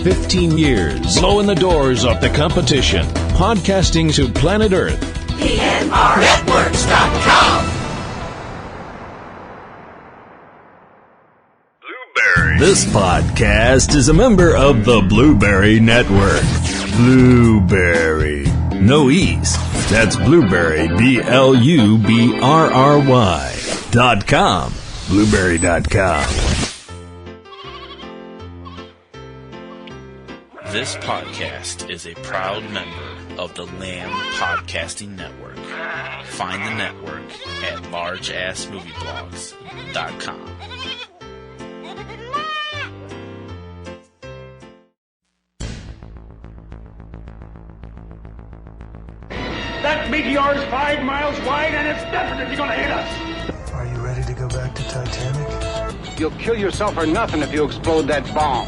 15 years, blowing the doors off the competition. Podcasting to planet Earth. PNRNetworks.com. This podcast is a member of the Blueberry Network. Blueberry. No E's. That's Blueberry, BLUBRRY.com. Blueberry.com. This podcast is a proud member of the Lamb Podcasting Network. Find the network at largeassmovieblogs.com. That meteor is 5 miles wide and it's definitely going to hit us. Are you ready to go back to Titanic? You'll kill yourself or nothing if you explode that bomb.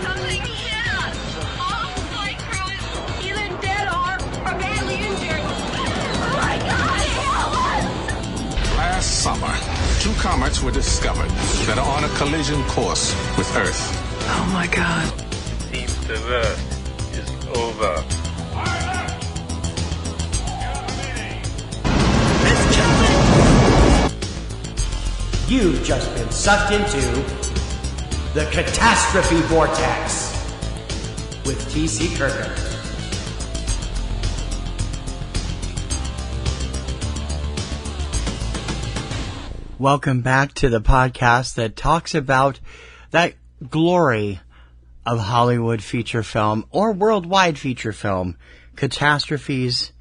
Something hit us! All the flight crew is either dead or badly injured. Oh my God, help us! Last summer, 2 comets were discovered that are on a collision course with Earth. Oh my God. Seems the worst is over. You've just been sucked into the Catastrophe Vortex with T.C. Kirkham. Welcome back to the podcast that talks about that glory of Hollywood feature film or worldwide feature film, catastrophes,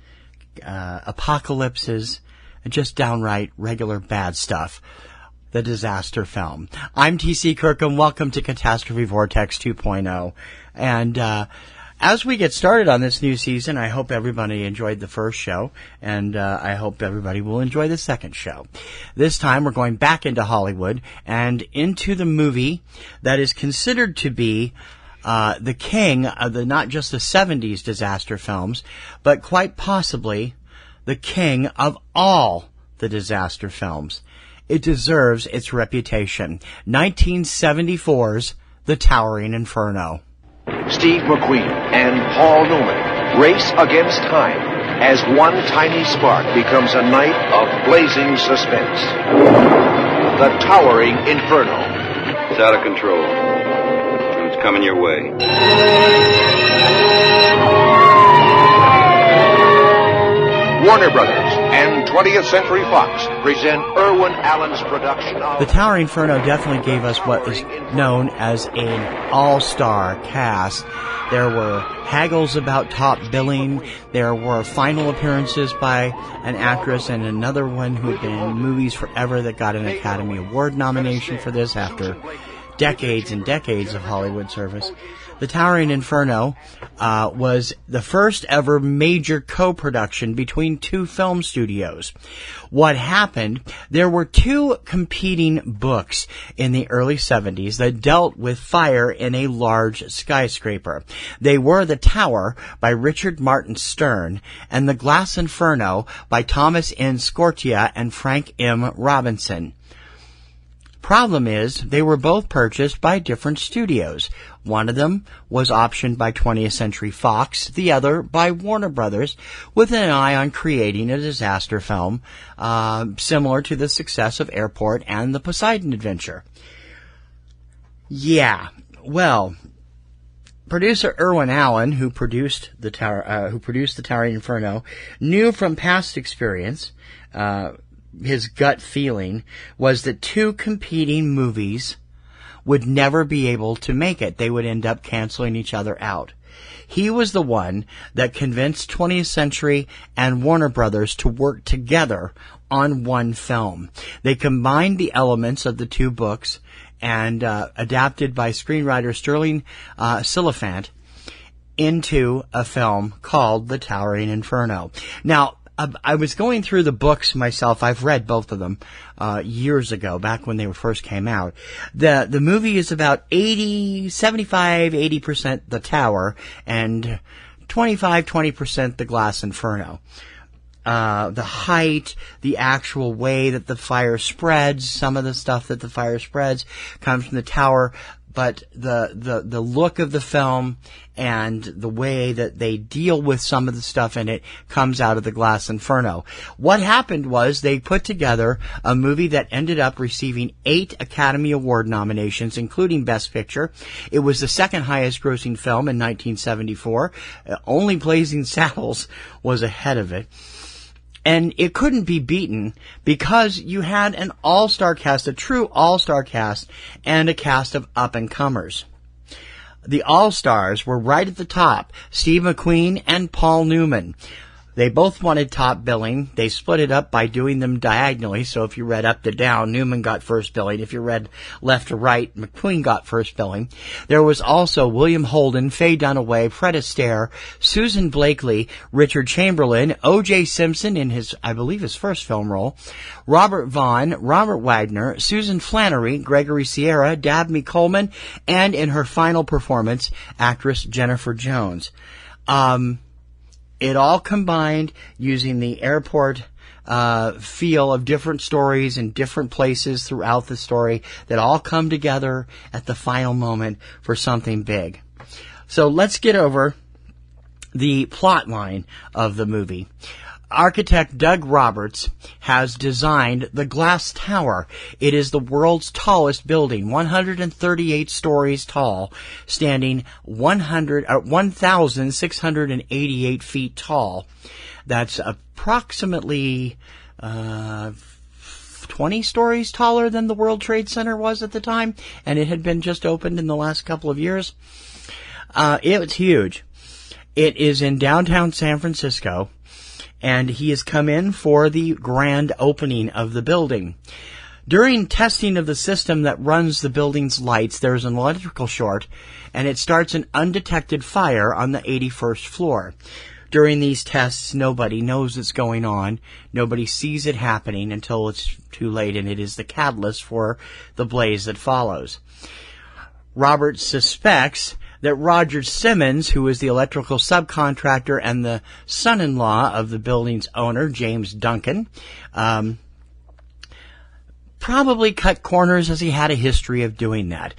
apocalypses, just downright regular bad stuff. The disaster film. I'm T.C. Kirkham. Welcome to Catastrophe Vortex 2.0. And as we get started on this new season, I hope everybody enjoyed the first show, and I hope everybody will enjoy the second show. This time we're going back into Hollywood and into the movie that is considered to be the king of the not just the 70s disaster films, but quite possibly the king of all the disaster films. It deserves its reputation. 1974's The Towering Inferno. Steve McQueen and Paul Newman race against time as one tiny spark becomes a night of blazing suspense. The Towering Inferno. It's out of control. And it's coming your way. Warner Brothers and 20th Century Fox present Irwin Allen's production of... The Towering Inferno definitely gave us what is known as an all-star cast. There were haggles about top billing. There were final appearances by an actress and another one who had been in movies forever that got an Academy Award nomination for this after decades and decades of Hollywood service. The Towering Inferno was the first ever major co-production between 2 film studios. What happened, there were 2 competing books in the early 70s that dealt with fire in a large skyscraper. They were The Tower by Richard Martin Stern and The Glass Inferno by Thomas N. Scortia and Frank M. Robinson. Problem is, they were both purchased by different studios. One of them was optioned by 20th Century Fox, the other by Warner Brothers, with an eye on creating a disaster film similar to the success of Airport and The Poseidon Adventure. Yeah, well, producer Irwin Allen, who produced the Towering Inferno, knew from past experience, his gut feeling was that 2 competing movies would never be able to make it. They would end up canceling each other out. He was the one that convinced 20th Century and Warner Brothers to work together on one film. They combined the elements of the 2 books and adapted by screenwriter Sterling Silliphant into a film called The Towering Inferno. Now, I was going through the books myself. I've read both of them years ago, back when they first came out. The movie is about 80% The Tower and 20% The Glass Inferno. the height, the actual way that the fire spreads. Some of the stuff that the fire spreads comes from the tower, but the look of the film and the way that they deal with some of the stuff in it comes out of the Glass Inferno. What happened was they put together a movie that ended up receiving 8 Academy Award nominations, including Best Picture. It was the second highest grossing film in 1974. Only Blazing Saddles was ahead of it. And it couldn't be beaten because you had an all-star cast, a true all-star cast, and a cast of up-and-comers. The all-stars were right at the top, Steve McQueen and Paul Newman. They both wanted top billing. They split it up by doing them diagonally, so if you read up to down, Newman got first billing. If you read left to right, McQueen got first billing. There was also William Holden, Faye Dunaway, Fred Astaire, Susan Blakely, Richard Chamberlain, O.J. Simpson in his, I believe, his first film role, Robert Vaughn, Robert Wagner, Susan Flannery, Gregory Sierra, Dabney Coleman, and in her final performance, actress Jennifer Jones. It all combined using the airport feel of different stories in different places throughout the story that all come together at the final moment for something big. So let's get over the plot line of the movie. Architect Doug Roberts has designed the Glass Tower. It is the world's tallest building, 138 stories tall, standing 1,688 feet tall. That's approximately 20 stories taller than the World Trade Center was at the time, and it had been just opened in the last couple of years. It was huge. It is in downtown San Francisco, and he has come in for the grand opening of the building. During testing of the system that runs the building's lights, there's an electrical short, and it starts an undetected fire on the 81st floor. During these tests, nobody knows what's going on. Nobody sees it happening until it's too late, and it is the catalyst for the blaze that follows. Robert suspects that Roger Simmons, who is the electrical subcontractor and the son-in-law of the building's owner, James Duncan, probably cut corners as he had a history of doing that.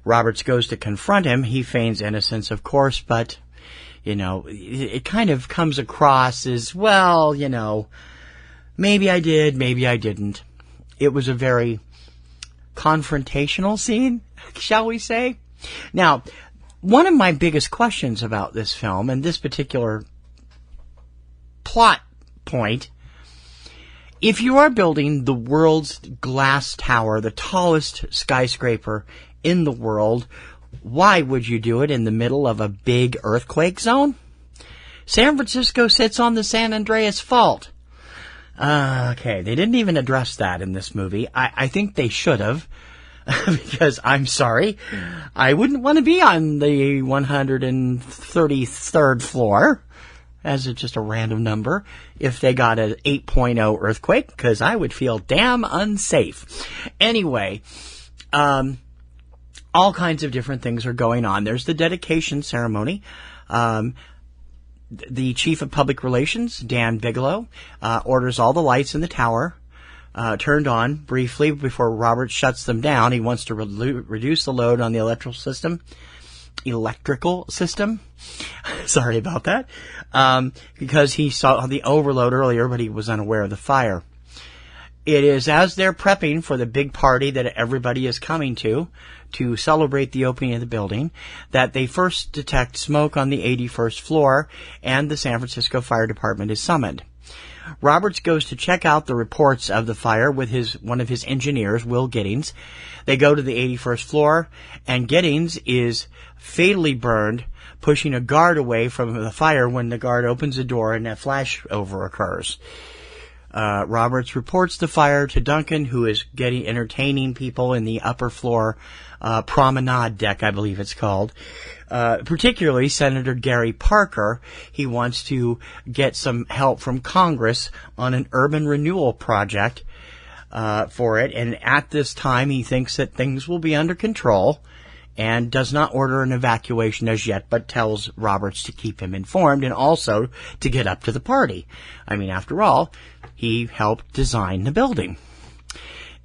Roberts goes to confront him. He feigns innocence, of course, but, it kind of comes across as, well, maybe I did, maybe I didn't. It was a very confrontational scene, shall we say? Now, one of my biggest questions about this film and this particular plot point, if you are building the world's glass tower, the tallest skyscraper in the world, why would you do it in the middle of a big earthquake zone? San Francisco sits on the San Andreas Fault. Okay, they didn't even address that in this movie. I think they should have. Because I'm sorry, I wouldn't want to be on the 133rd floor, as it's just a random number, if they got an 8.0 earthquake, because I would feel damn unsafe. Anyway, all kinds of different things are going on. There's the dedication ceremony. The chief of public relations, Dan Bigelow, orders all the lights in the tower turned on briefly before Robert shuts them down. He wants to reduce the load on the electrical system. Sorry about that. Because he saw the overload earlier, but he was unaware of the fire. It is as they're prepping for the big party that everybody is coming to celebrate the opening of the building, that they first detect smoke on the 81st floor, and the San Francisco Fire Department is summoned. Roberts goes to check out the reports of the fire with one of his engineers, Will Giddings. They go to the 81st floor, and Giddings is fatally burned, pushing a guard away from the fire when the guard opens the door and a flashover occurs. Roberts reports the fire to Duncan, who is entertaining people in the upper floor promenade deck, I believe it's called. Particularly Senator Gary Parker. He wants to get some help from Congress on an urban renewal project for it, and at this time he thinks that things will be under control and does not order an evacuation as yet, but tells Roberts to keep him informed and also to get up to the party. I mean, after all, he helped design the building.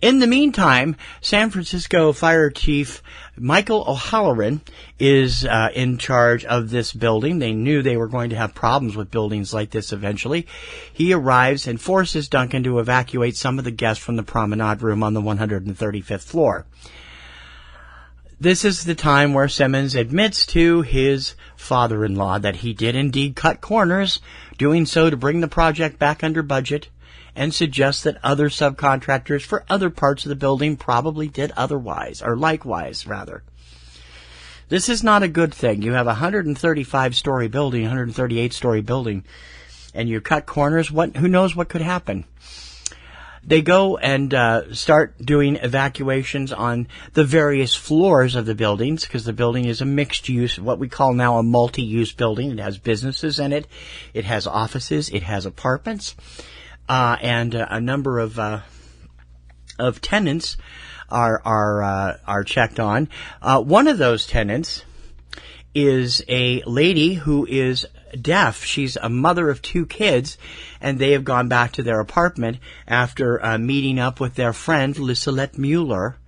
In the meantime, San Francisco Fire Chief Michael O'Halloran is in charge of this building. They knew they were going to have problems with buildings like this eventually. He arrives and forces Duncan to evacuate some of the guests from the promenade room on the 135th floor. This is the time where Simmons admits to his father-in-law that he did indeed cut corners, doing so to bring the project back under budget, and suggests that other subcontractors for other parts of the building probably did otherwise, or likewise, rather. This is not a good thing. You have a 135-story building, 138-story building, and you cut corners. Who knows what could happen? They go and start doing evacuations on the various floors of the buildings, because the building is a mixed use, what we call now a multi-use building. It has businesses in it. It has offices. It has apartments. And a number of tenants are checked on. One of those tenants is a lady who is deaf. She's a mother of 2 kids, and they have gone back to their apartment after meeting up with their friend Lissalette Mueller.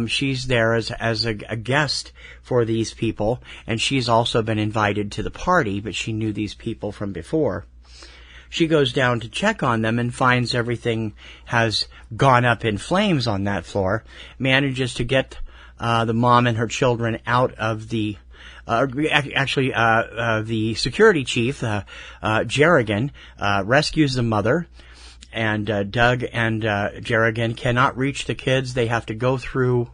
She's there as a guest for these people, and she's also been invited to the party, but she knew these people from before. She goes down to check on them and finds everything has gone up in flames on that floor, manages to get the mom and her children out of the the security chief, Jerrigan, rescues the mother, and Doug and Jerrigan cannot reach the kids. They have to go through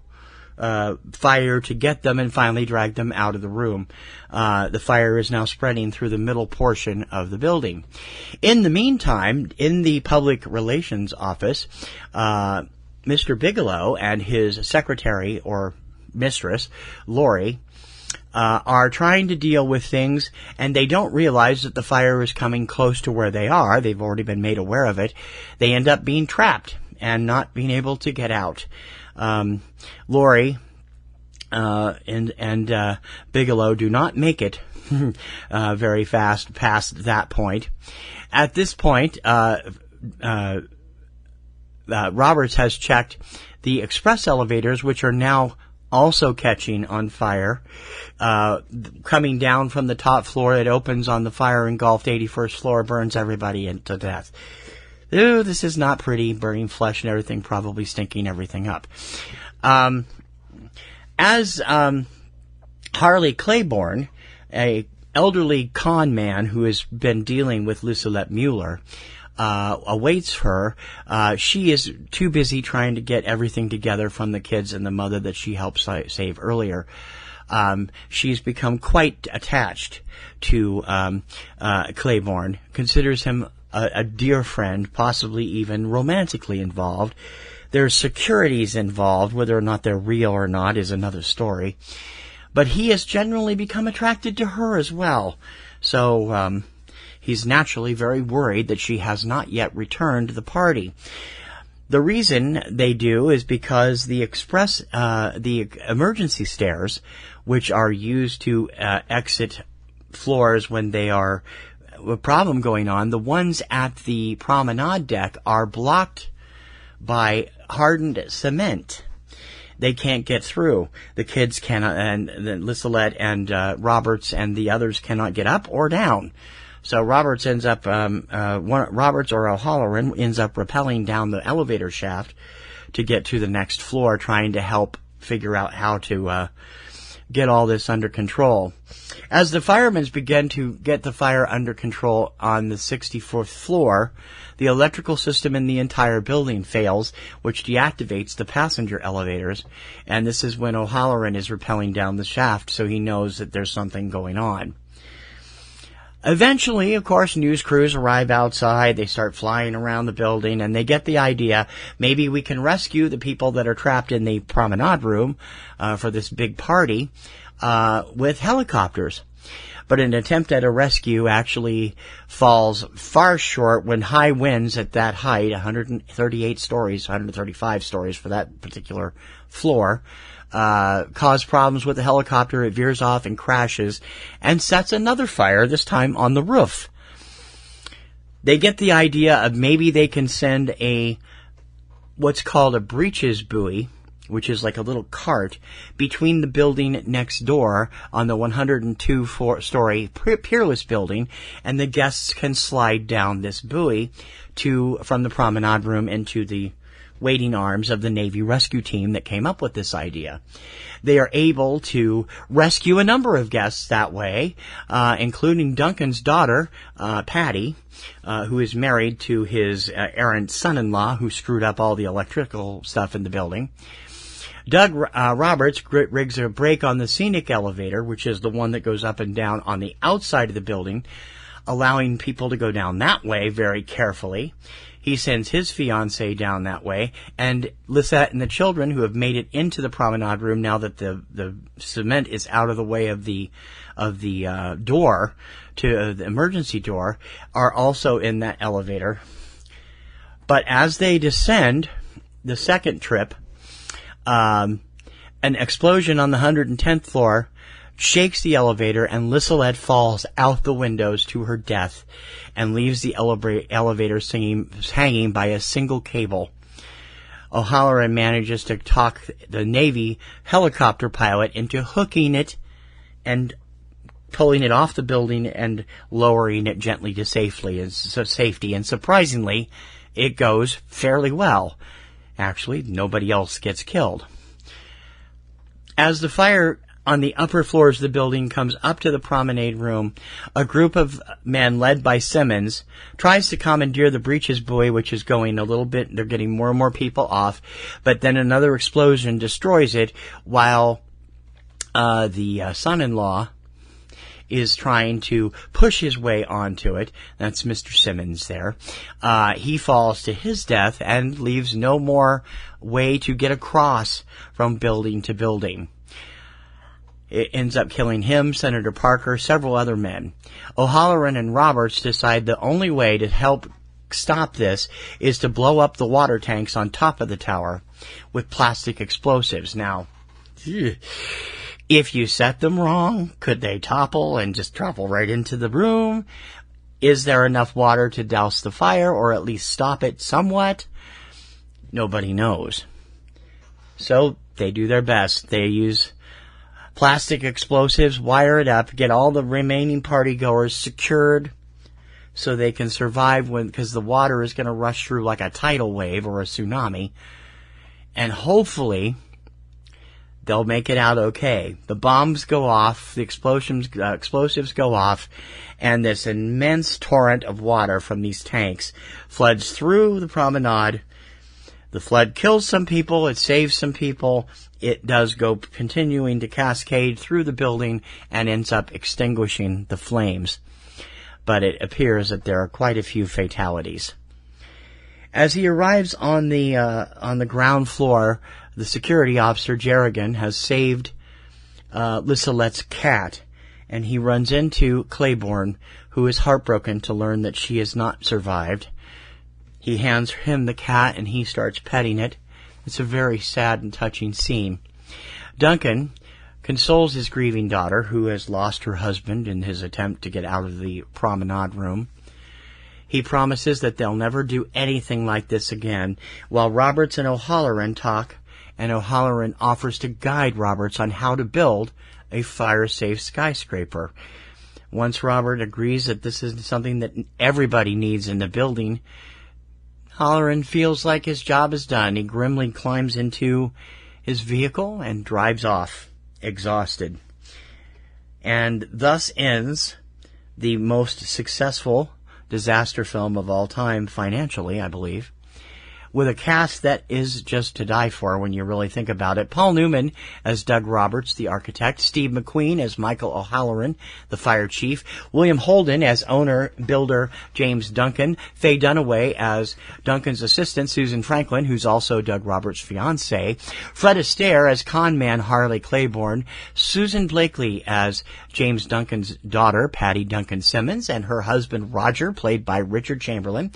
fire to get them and finally drag them out of the room. The fire is now spreading through the middle portion of the building. In the meantime, in the public relations office, Mr. Bigelow and his secretary or mistress, Lori, are trying to deal with things, and they don't realize that the fire is coming close to where they are. They've already been made aware of it. They end up being trapped and not being able to get out. Lori and Bigelow do not make it very fast past that point. At this point, Roberts has checked the express elevators, which are now also catching on fire. Coming down from the top floor, it opens on the fire-engulfed 81st floor, burns everybody to death. Ooh, this is not pretty, burning flesh and everything, probably stinking everything up. As Harley Claiborne, a elderly con man who has been dealing with Lissalette Mueller, awaits her, she is too busy trying to get everything together from the kids and the mother that she helped save earlier. She's become quite attached to Claiborne, considers him a dear friend, possibly even romantically involved. There's securities involved. Whether or not they're real or not is another story. But he has generally become attracted to her as well. So he's naturally very worried that she has not yet returned to the party. The reason they do is because the emergency stairs, which are used to exit floors when they are a problem going on, the ones at the promenade deck are blocked by hardened cement. They can't get through. The kids cannot, and Lissalette and Roberts and the others cannot get up or down. So Roberts ends up, Roberts or O'Halloran ends up rappelling down the elevator shaft to get to the next floor, trying to help figure out how to get all this under control. As the firemen begin to get the fire under control on the 64th floor, the electrical system in the entire building fails, which deactivates the passenger elevators, and this is when O'Halloran is rappelling down the shaft, so he knows that there's something going on. Eventually, of course, news crews arrive outside. They start flying around the building, and they get the idea, maybe we can rescue the people that are trapped in the promenade room for this big party with helicopters. But an attempt at a rescue actually falls far short when high winds at that height, 138 stories, 135 stories for that particular floor, cause problems with the helicopter. It veers off and crashes and sets another fire, this time on the roof. They get the idea of maybe they can send what's called a breeches buoy, which is like a little cart, between the building next door on the 102-story Peerless building, and the guests can slide down this buoy from the promenade room into the waiting arms of the Navy rescue team that came up with this idea. They are able to rescue a number of guests that way, including Duncan's daughter, Patty, who is married to his errant son-in-law who screwed up all the electrical stuff in the building. Doug Roberts rigs a brake on the scenic elevator, which is the one that goes up and down on the outside of the building, allowing people to go down that way very carefully. He sends his fiancée down that way, and Lisette and the children, who have made it into the promenade room now that the cement is out of the way of the door to the emergency door, are also in that elevator. But as they descend the second trip, an explosion on the 110th floor shakes the elevator, and Lisette falls out the windows to her death and leaves the elevator hanging by a single cable. O'Halloran manages to talk the Navy helicopter pilot into hooking it and pulling it off the building and lowering it gently to safety. And surprisingly, it goes fairly well. Actually, nobody else gets killed. As the fire on the upper floors of the building comes up to the promenade room, a group of men led by Simmons tries to commandeer the breeches buoy, which is going a little bit. They're getting more and more people off, but then another explosion destroys it while the son-in-law is trying to push his way onto it. That's Mr. Simmons there. He falls to his death and leaves no more way to get across from building to building. It ends up killing him, Senator Parker, several other men. O'Halloran and Roberts decide the only way to help stop this is to blow up the water tanks on top of the tower with plastic explosives. Now, if you set them wrong, could they topple and just topple right into the room? Is there enough water to douse the fire or at least stop it somewhat? Nobody knows. So they do their best. They use plastic explosives, wire it up, get all the remaining partygoers secured so they can survive because the water is going to rush through like a tidal wave or a tsunami. And hopefully they'll make it out okay. The bombs go off, the explosives go off, and this immense torrent of water from these tanks floods through the promenade. The flood kills some people, it saves some people. It does go continuing to cascade through the building and ends up extinguishing the flames. But it appears that there are quite a few fatalities. As he arrives on the ground floor, the security officer, Jerrigan, has saved Lisette's cat, and he runs into Claiborne, who is heartbroken to learn that she has not survived. He hands him the cat, and he starts petting it. It's a very sad and touching scene. Duncan consoles his grieving daughter, who has lost her husband in his attempt to get out of the promenade room. He promises that they'll never do anything like this again, while Roberts and O'Halloran talk, and O'Halloran offers to guide Roberts on how to build a fire-safe skyscraper. Once Robert agrees that this is something that everybody needs in the building, Halloran feels like his job is done. He grimly climbs into his vehicle and drives off, exhausted. And thus ends the most successful disaster film of all time, financially, I believe. with a cast that is just to die for when you really think about it. Paul Newman as Doug Roberts, the architect. Steve McQueen as Michael O'Halloran, the fire chief. William Holden as owner, builder James Duncan. Faye Dunaway as Duncan's assistant, Susan Franklin, who's also Doug Roberts' fiancée. Fred Astaire as con man Harley Claiborne. Susan Blakely as James Duncan's daughter, Patty Duncan Simmons, and her husband Roger, played by Richard Chamberlain.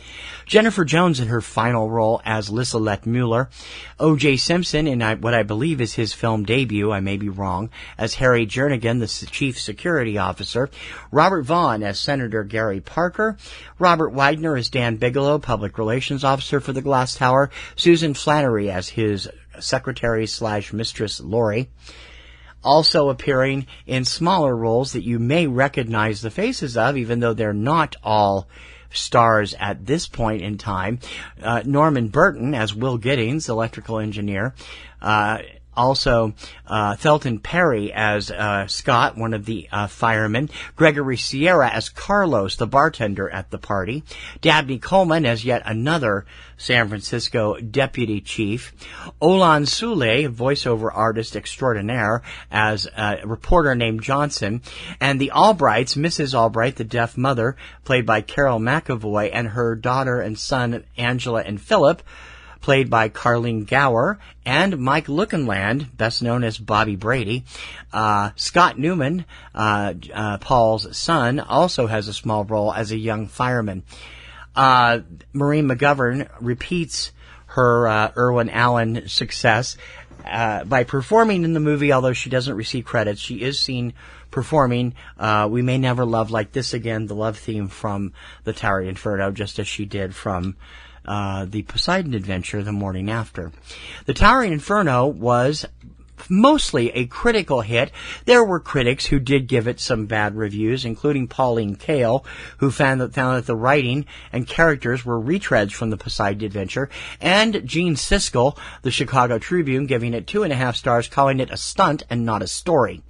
Jennifer Jones in her final role as Lissalette Mueller. O.J. Simpson in what I believe is his film debut, I may be wrong, as Harry Jernigan, the chief security officer. Robert Vaughn as Senator Gary Parker. Robert Widener as Dan Bigelow, public relations officer for the Glass Tower. Susan Flannery as his secretary/mistress Lori. Also appearing in smaller roles that you may recognize the faces of, even though they're not all stars at this point in time. Norman Burton as Will Giddings, electrical engineer. Also, Felton Perry as Scott, one of the firemen. Gregory Sierra as Carlos, the bartender at the party. Dabney Coleman as yet another San Francisco deputy chief. Olan Soule, voiceover artist extraordinaire, as a reporter named Johnson. And the Albrights, Mrs. Albright, the deaf mother, played by Carol McAvoy, and her daughter and son, Angela and Philip, played by Carlene Gower, and Mike Lookenland, best known as Bobby Brady. Scott Newman, Paul's son, also has a small role as a young fireman. Maureen McGovern repeats her Irwin Allen success by performing in the movie, although she doesn't receive credits. She is seen performing We May Never Love Like This Again, the love theme from the Towering Inferno, just as she did from the Poseidon Adventure the morning after. The Towering Inferno was mostly a critical hit. There were critics who did give it some bad reviews, including Pauline Kael, who found that the writing and characters were retreads from the Poseidon Adventure, and Gene Siskel, the Chicago Tribune, giving it 2.5 stars, calling it a stunt and not a story.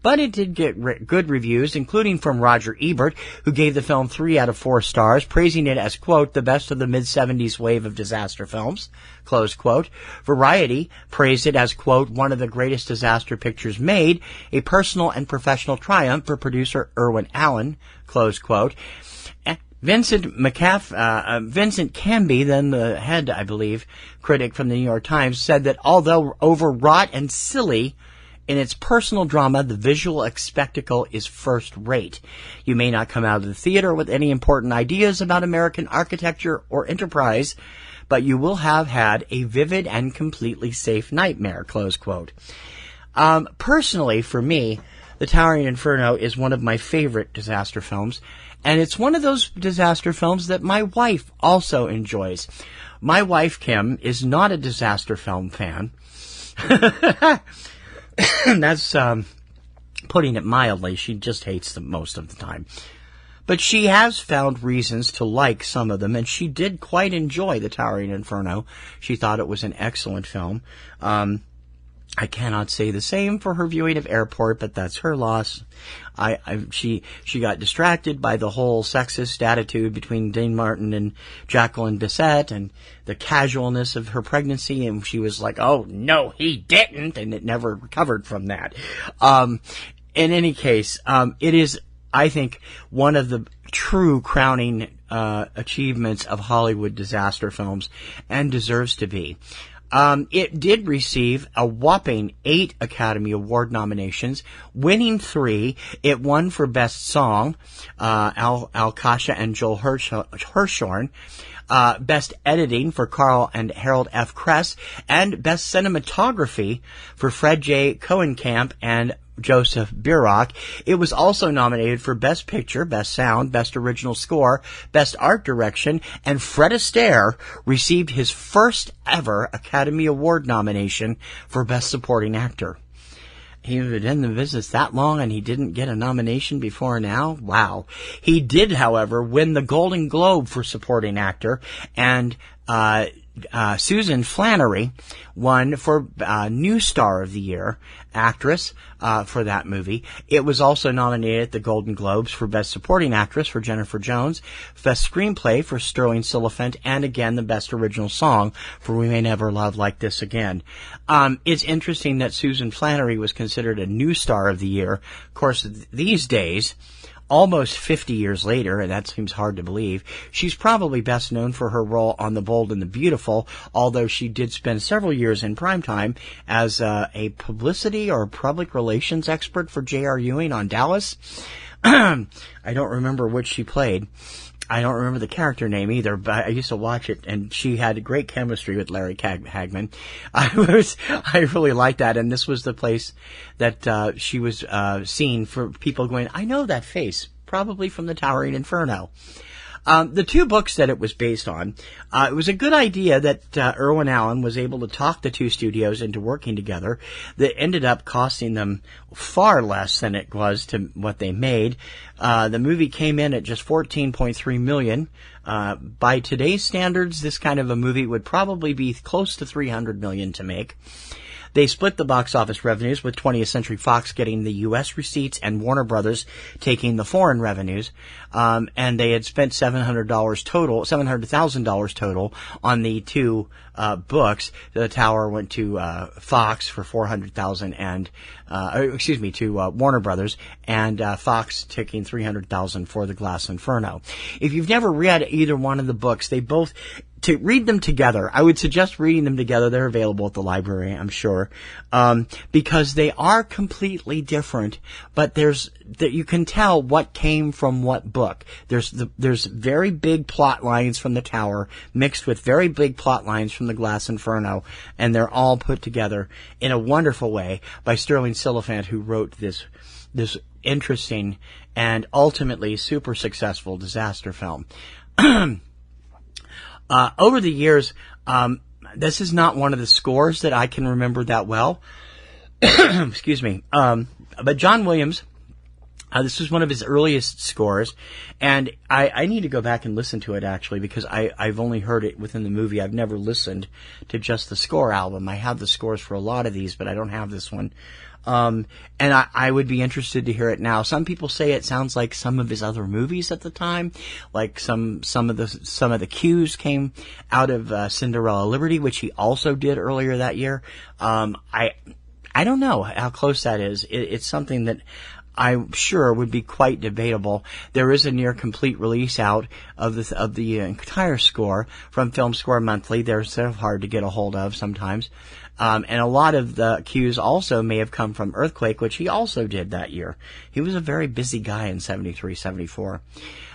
But it did get good reviews, including from Roger Ebert, who gave the film 3 out of 4 stars, praising it as, quote, the best of the mid-70s wave of disaster films, close quote. Variety praised it as, quote, one of the greatest disaster pictures made, a personal and professional triumph for producer Irwin Allen, close quote. Vincent Canby, then the head, I believe, critic from the New York Times, said that although overwrought and silly, in its personal drama, the visual spectacle is first rate. You may not come out of the theater with any important ideas about American architecture or enterprise, but you will have had a vivid and completely safe nightmare, close quote. Personally, for me, The Towering Inferno is one of my favorite disaster films, and it's one of those disaster films that my wife also enjoys. My wife, Kim, is not a disaster film fan. That's putting it mildly. She just hates them most of the time. But she has found reasons to like some of them, and she did quite enjoy The Towering Inferno. She thought it was an excellent film. I cannot say the same for her viewing of Airport, but that's her loss. She got distracted by the whole sexist attitude between Dean Martin and Jacqueline Bisset and the casualness of her pregnancy, and she was like, oh, no, he didn't, and it never recovered from that. In any case, it is, I think, one of the true crowning achievements of Hollywood disaster films, and deserves to be. It did receive a whopping 8 Academy Award nominations, winning 3. It won for Best Song, Al Kasha and Joel Hirshhorn, Best Editing for Carl and Harold F. Kress, and Best Cinematography for Fred J. Cohenkamp and Joseph Biroc. It was also nominated for Best Picture, Best Sound, Best Original Score, Best Art Direction, and Fred Astaire received his first ever Academy Award nomination for Best Supporting Actor. He had been in the business that long and he didn't get a nomination before now? Wow. He did, however, win the Golden Globe for Supporting Actor, and Susan Flannery won for New Star of the Year actress for that movie. It was also nominated at the Golden Globes for Best Supporting Actress for Jennifer Jones, Best Screenplay for Sterling Silliphant, and again the Best Original Song for We May Never Love Like This Again. It's interesting that Susan Flannery was considered a New Star of the Year. Of course, these days, almost 50 years later, and that seems hard to believe, she's probably best known for her role on The Bold and the Beautiful, although she did spend several years in primetime as a publicity or public relations expert for J.R. Ewing on Dallas. I don't remember which she played. I don't remember the character name either, but I used to watch it, and she had a great chemistry with Larry Hagman. I really liked that, and this was the place that she was seen for people going, I know that face, probably from the Towering Inferno. The two books that it was based on, it was a good idea that Irwin Allen was able to talk the two studios into working together. That ended up costing them far less than it was to what they made. The movie came in at just $14.3 million. By today's standards, this kind of a movie would probably be close to $300 million to make. They split the box office revenues, with 20th Century Fox getting the U.S. receipts and Warner Brothers taking the foreign revenues. And they had spent $700,000 total on the two books. The Tower went to Fox for $400,000 and to Warner Brothers, and Fox taking $300,000 for The Glass Inferno. If you've never read either one of the books, they both, to read them together, I would suggest reading them together. They're available at the library, I'm sure, because they are completely different, but you can tell what came from what book. There's very big plot lines from the Tower mixed with very big plot lines from The Glass Inferno, and they're all put together in a wonderful way by Sterling Silliphant, who wrote this interesting and ultimately super successful disaster film. Over the years, this is not one of the scores that I can remember that well. Excuse me. But John Williams, this was one of his earliest scores, and I need to go back and listen to it, actually, because I've only heard it within the movie. I've never listened to just the score album. I have the scores for a lot of these, but I don't have this one. And I would be interested to hear it now. Some people say it sounds like some of his other movies at the time, like some of the cues came out of Cinderella Liberty, which he also did earlier that year. I don't know how close that is. It's something that I'm sure would be quite debatable. There is a near complete release out of the entire score from Film Score Monthly. They're sort of hard to get a hold of sometimes. And a lot of the cues also may have come from Earthquake, which he also did that year. He was a very busy guy in 73, 74.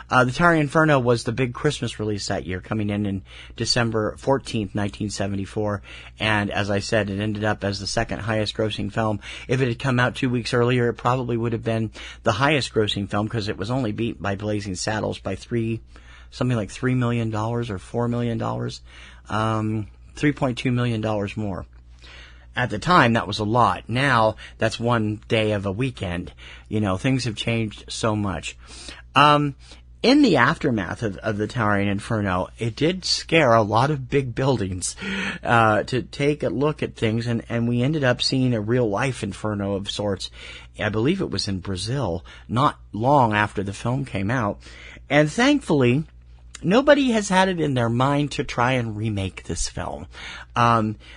The Towering Inferno was the big Christmas release that year, coming in December 14th, 1974. And as I said, it ended up as the second highest grossing film. If it had come out 2 weeks earlier, it probably would have been the highest grossing film, because it was only beat by Blazing Saddles by something like $3 million or $4 million. $3.2 million more. At the time, that was a lot. Now, that's one day of a weekend. Things have changed so much. In the aftermath of the Towering Inferno, it did scare a lot of big buildings to take a look at things, and we ended up seeing a real-life inferno of sorts. I believe it was in Brazil, not long after the film came out. And thankfully, nobody has had it in their mind to try and remake this film.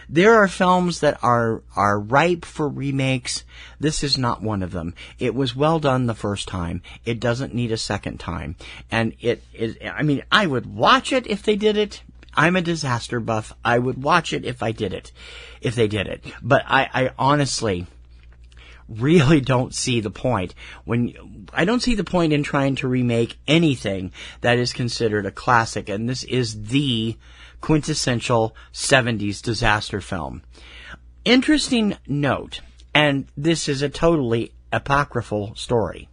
There are films that are ripe for remakes. This is not one of them. It was well done the first time. It doesn't need a second time. And I would watch it if they did it. I'm a disaster buff. I would watch it if they did it. But I honestly really don't see the point. I don't see the point in trying to remake anything that is considered a classic, and this is the quintessential 70s disaster film. Interesting note, and this is a totally apocryphal story.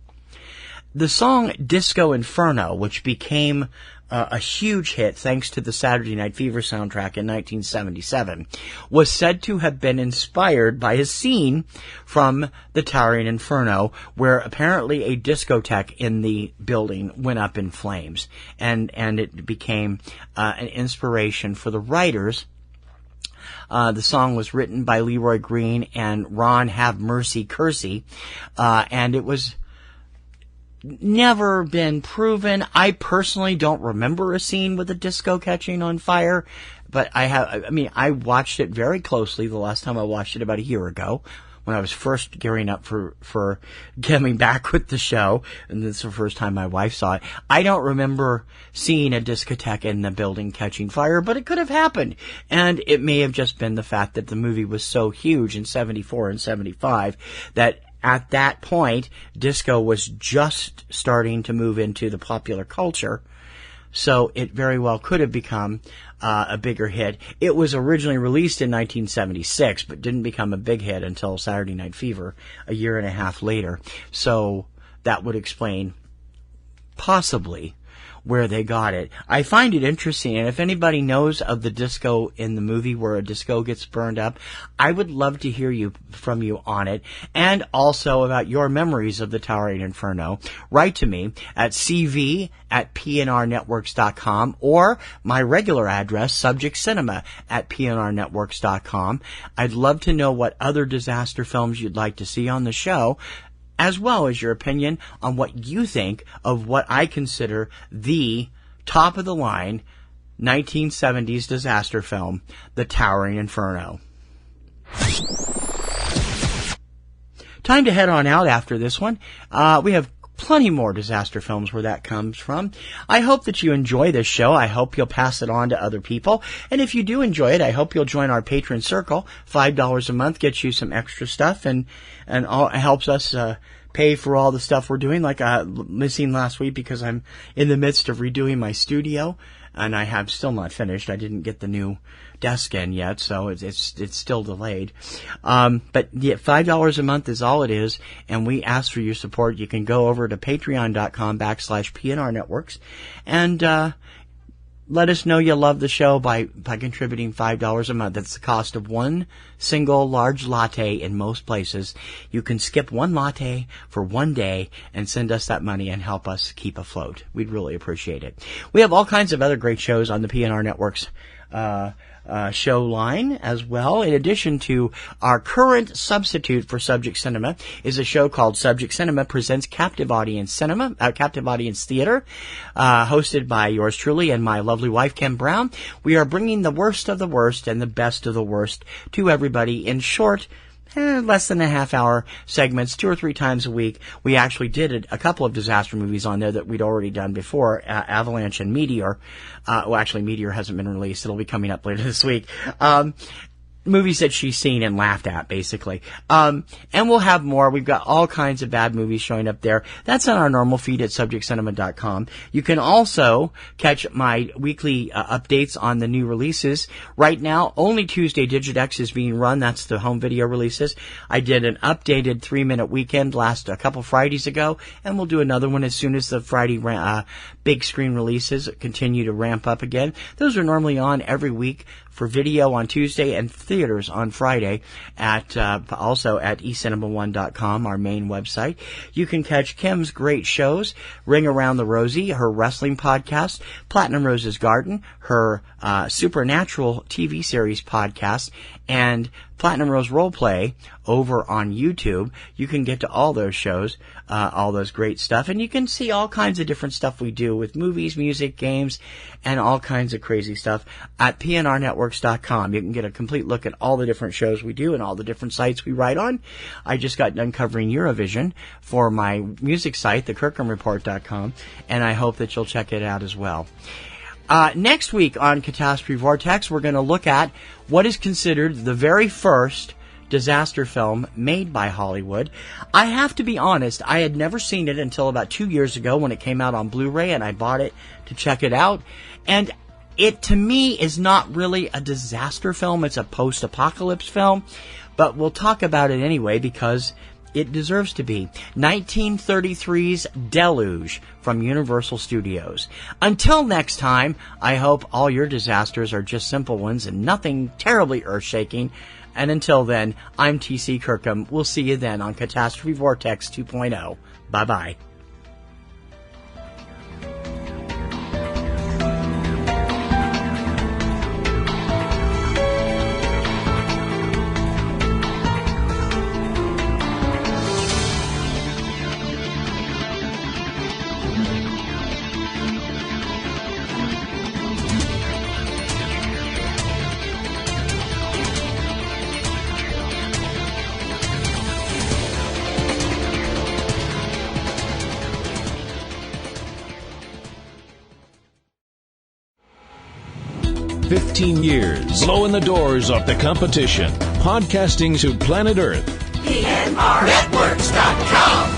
The song Disco Inferno, which became a huge hit thanks to the Saturday Night Fever soundtrack in 1977, was said to have been inspired by a scene from the Towering Inferno, where apparently a discotheque in the building went up in flames, and it became an inspiration for the writers. The song was written by Leroy Green and Ron Have Mercy Kersey, and it was never been proven. I personally don't remember a scene with a disco catching on fire, but I watched it very closely the last time I watched it about a year ago, when I was first gearing up for coming back with the show, and this is the first time my wife saw it. I don't remember seeing a discotheque in the building catching fire, but it could have happened. And it may have just been the fact that the movie was so huge in 74 and 75 that at that point, disco was just starting to move into the popular culture. So it very well could have become a bigger hit. It was originally released in 1976, but didn't become a big hit until Saturday Night Fever a year and a half later. So that would explain possibly where they got it. I find it interesting, and if anybody knows of the disco in the movie where a disco gets burned up, I would love to hear from you on it, and also about your memories of the Towering Inferno. Write to me at cv@pnrnetworks.com, or my regular address, subjectcinema@pnrnetworks.com. I'd love to know what other disaster films you'd like to see on the show, as well as your opinion on what you think of what I consider the top-of-the-line 1970s disaster film, The Towering Inferno. Time to head on out after this one. We have plenty more disaster films where that comes from. I hope that you enjoy this show. I hope you'll pass it on to other people. And if you do enjoy it, I hope you'll join our Patron Circle. $5 a month gets you some extra stuff and helps us pay for all the stuff we're doing. Like missing last week because I'm in the midst of redoing my studio, and I have still not finished. I didn't get the new desk in yet, so it's still delayed. But yeah, $5 a month is all it is, and we ask for your support. You can go over to patreon.com/PNRNetworks and let us know you love the show by contributing $5 a month. That's the cost of one single large latte in most places. You can skip one latte for one day and send us that money and help us keep afloat. We'd really appreciate it. We have all kinds of other great shows on the PNR Networks show line as well. In addition to our current substitute for Subject Cinema is a show called Subject Cinema Presents Captive Audience Theater, hosted by yours truly and my lovely wife, Kim Brown. We are bringing the worst of the worst and the best of the worst to everybody in short, less than a half-hour segments, 2 or 3 times a week. We actually did a couple of disaster movies on there that we'd already done before, Avalanche and Meteor. Actually, Meteor hasn't been released. It'll be coming up later this week. Movies that she's seen and laughed at, basically. And we'll have more. We've got all kinds of bad movies showing up there. That's on our normal feed at subjectcinema.com. You can also catch my weekly updates on the new releases. Right now, only Tuesday Digidex is being run. That's the home video releases. I did an updated 3-minute weekend a couple Fridays ago, and we'll do another one as soon as the Friday big screen releases continue to ramp up again. Those are normally on every week for video on Tuesday and theaters on Friday also at ecinema1.com, our main website. You can catch Kim's great shows, Ring Around the Rosie, her wrestling podcast, Platinum Rose's Garden, her Supernatural TV series podcast, and Platinum Rose Roleplay over on YouTube. You can get to all those shows, all those great stuff, and you can see all kinds of different stuff we do with movies, music, games, and all kinds of crazy stuff at PNRNetworks.com. You can get a complete look at all the different shows we do and all the different sites we write on. I just got done covering Eurovision for my music site, the KirkhamReport.com, and I hope that you'll check it out as well. Next week on Catastrophe Vortex, we're going to look at what is considered the very first disaster film made by Hollywood. I have to be honest, I had never seen it until about 2 years ago when it came out on Blu-ray, and I bought it to check it out. And it, to me, is not really a disaster film. It's a post-apocalypse film. But we'll talk about it anyway because it deserves to be. 1933's Deluge from Universal Studios. Until next time, I hope all your disasters are just simple ones and nothing terribly earth-shaking. And until then, I'm T.C. Kirkham. We'll see you then on Catastrophe Vortex 2.0. Bye-bye. Years, blowing the doors off the competition, podcasting to planet Earth. PNRNetworks.com